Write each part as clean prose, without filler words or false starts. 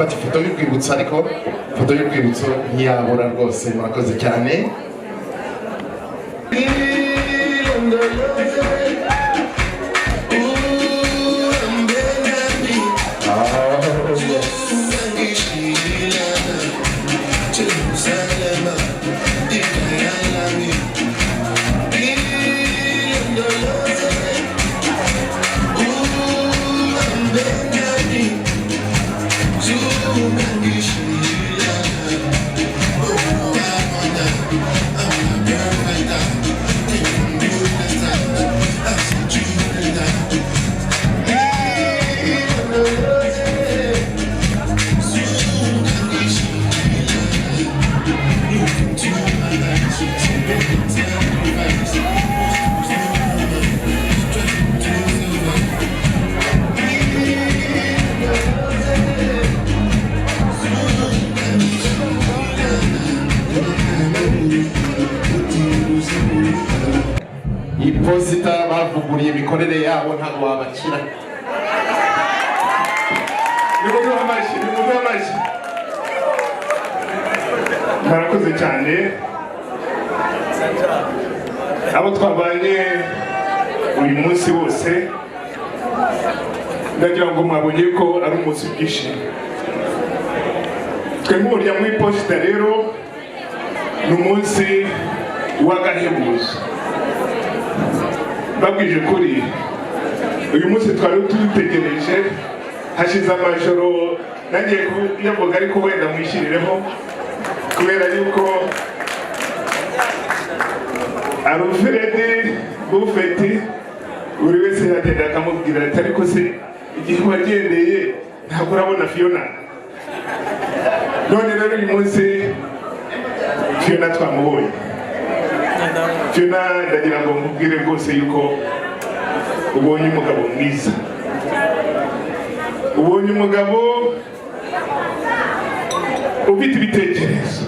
Bati foto y'urwibutso ariko foto y'urwibutso ntiyabura rwose murakoze cyane. Iposita bavuguriye imikorere yabo ntabwo wabakira. Nimuduhe amashyi. Murakoze cyane. Abo twabanye uyu munsi wose ndagira ngo mwabonye ko ari umunsi w'ishimwe. Twe nk'umuryango w'Iposita rero ni umunsi w'agahebuzo. Babwije kuri uyu munsi twari tutegereje hashize amajoro nagiye kuyavuga ariko wenda mwishyirireho kubera yuko Alfred Boofet buri wese yagenda akamubwira ati ariko se igihe wagendeye ntabwo urabona Fiona. None rero uyu munsi Fiona twamubonye. Fiona ndagira ngo mubwire rwose yuko ubonye umugabo mwiza, ubonye umugabo ufite ibitekerezo,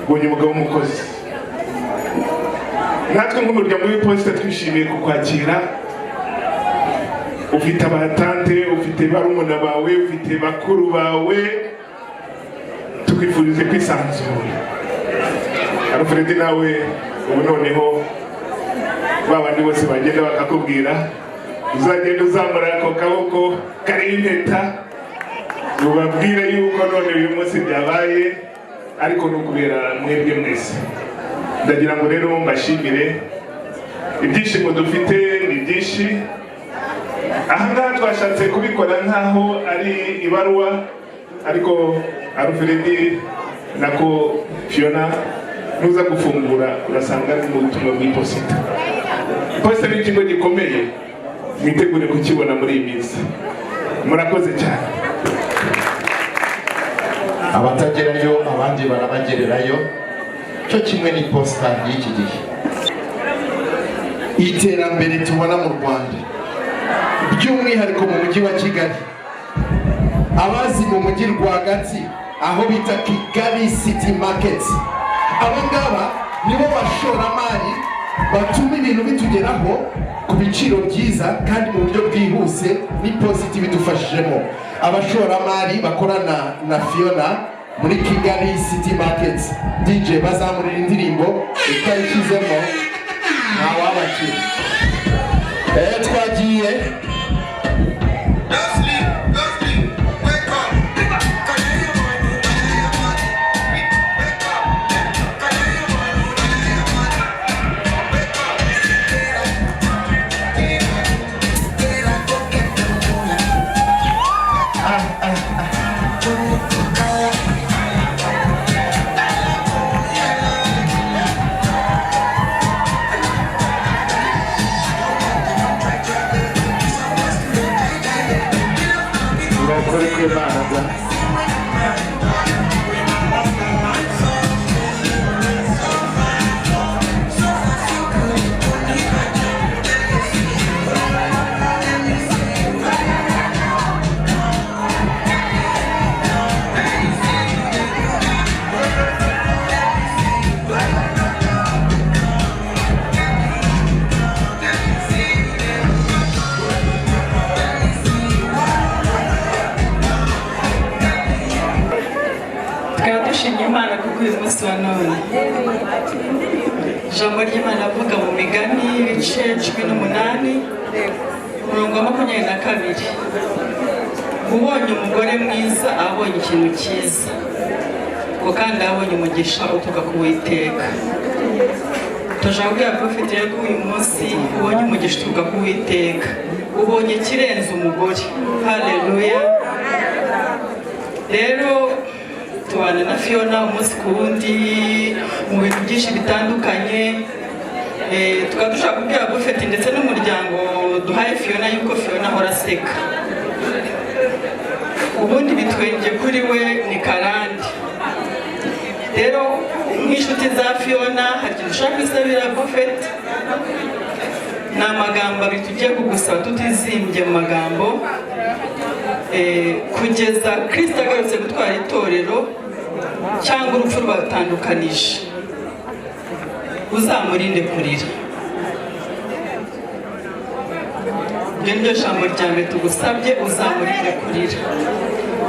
ubonye umugabo w'umukozi. Natwe nk'umuryango w'Iposita twishimiye kukwakira. Ufite abatante, ufite barumuna bawe, ufite bakuru bawe, tukwifurize kwisanzura. Alfred nawe ubu noneho babandi bose bagenda bakakubwira uzagenda uzamura ako kaboko kari impeta ubabwire yuko none uyu munsi byabaye ariko nukubera mwebwe mwese. Ndagira ngo rero mbashimire, ibyishimo dufite ni byinshi. Ahangaha twashatse kubikora nkaho ari ibaruwa ariko Alfred nako Fiona nuza gufungura urasanga ari ubutumwa bw'Iposita. Iposita ni ikigo gikomeye, mwitegure kukibona muri iyi minsi. Murakoze cyane. Abatagerayo abandi barabagererayo, cyo kimwe n'Iposita y'iki gihe. Iterambere tubona mu Rwanda by'umwihariko mu mujyi wa Kigali, abazi mu mujyi rwagati aho bita Kigali City Market, abangaba nibo bashoramari batuma ibintu bitugeraho ku biciro byiza kandi mu buryo bwihuse. n'Iposita bidufashijemo. Abashoramari bakorana na Fiona muri Kigali City Market. DJ bazamurira indirimbo itayishyizemo ntawabakira. Twagiye dushimye Imana kuko uyu munsi wa none ijambo ry'Imana avuga mu Migani ibice 18 umurongo wa 22 ubonye umugore mwiza abonye ikintu cyiza ngo kandi abonye umugisha uturuka ku Uwiteka. Turashaka kubwira Boofet rero ko uyu munsi ubonye umugisha uturuka ku Uwiteka, ubonye kirenze umugore. Haleluya. Rero tubana na Fiona umunsi ku wundi mu bintu byinshi bitandukanye. Tukaba dushaka kubwira Boofet ndetse n'umuryango duhaye Fiona yuko Fiona ahora aseka. Ubundi bitwenge kuri we ni karande. Rero nk'inshuti za Fiona hari ikintu ushaka kwisabira Boofet, ni amagambo abiri tugiye kugusaba tutizimbye mu magambo, kugeza Kristo agarutse gutwara itorero cyangwa urupfu rwatandukanije, uzamurinde kurira. Iryo ni ryo jambo rya mbere tugusabye, uzamurinde kurira.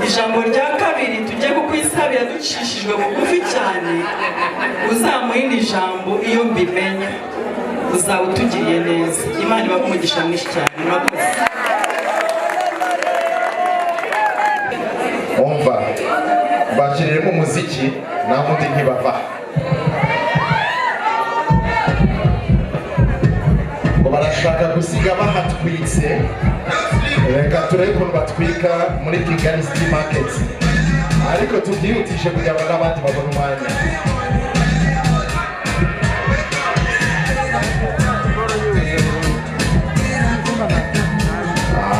Ijambo rya kabiri tugiye kukwisabira ducishijwe bugufi cyane, uzamurinde ijambo iyo mbimenya, uzaba utugiriye neza. Imana ibahe umugisha mwinshi cyane. Murakoze. Umva bashiriremo umuziki naho undi ntibava ngo barashaka gusiga bahatwitse. Reka turebe ukuntu batwika muri Kigali City Market, ariko tubyihutishe kugira ngo n'abandi babone umwanya.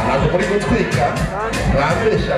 Ntabwo muri gutwika mwabeshya.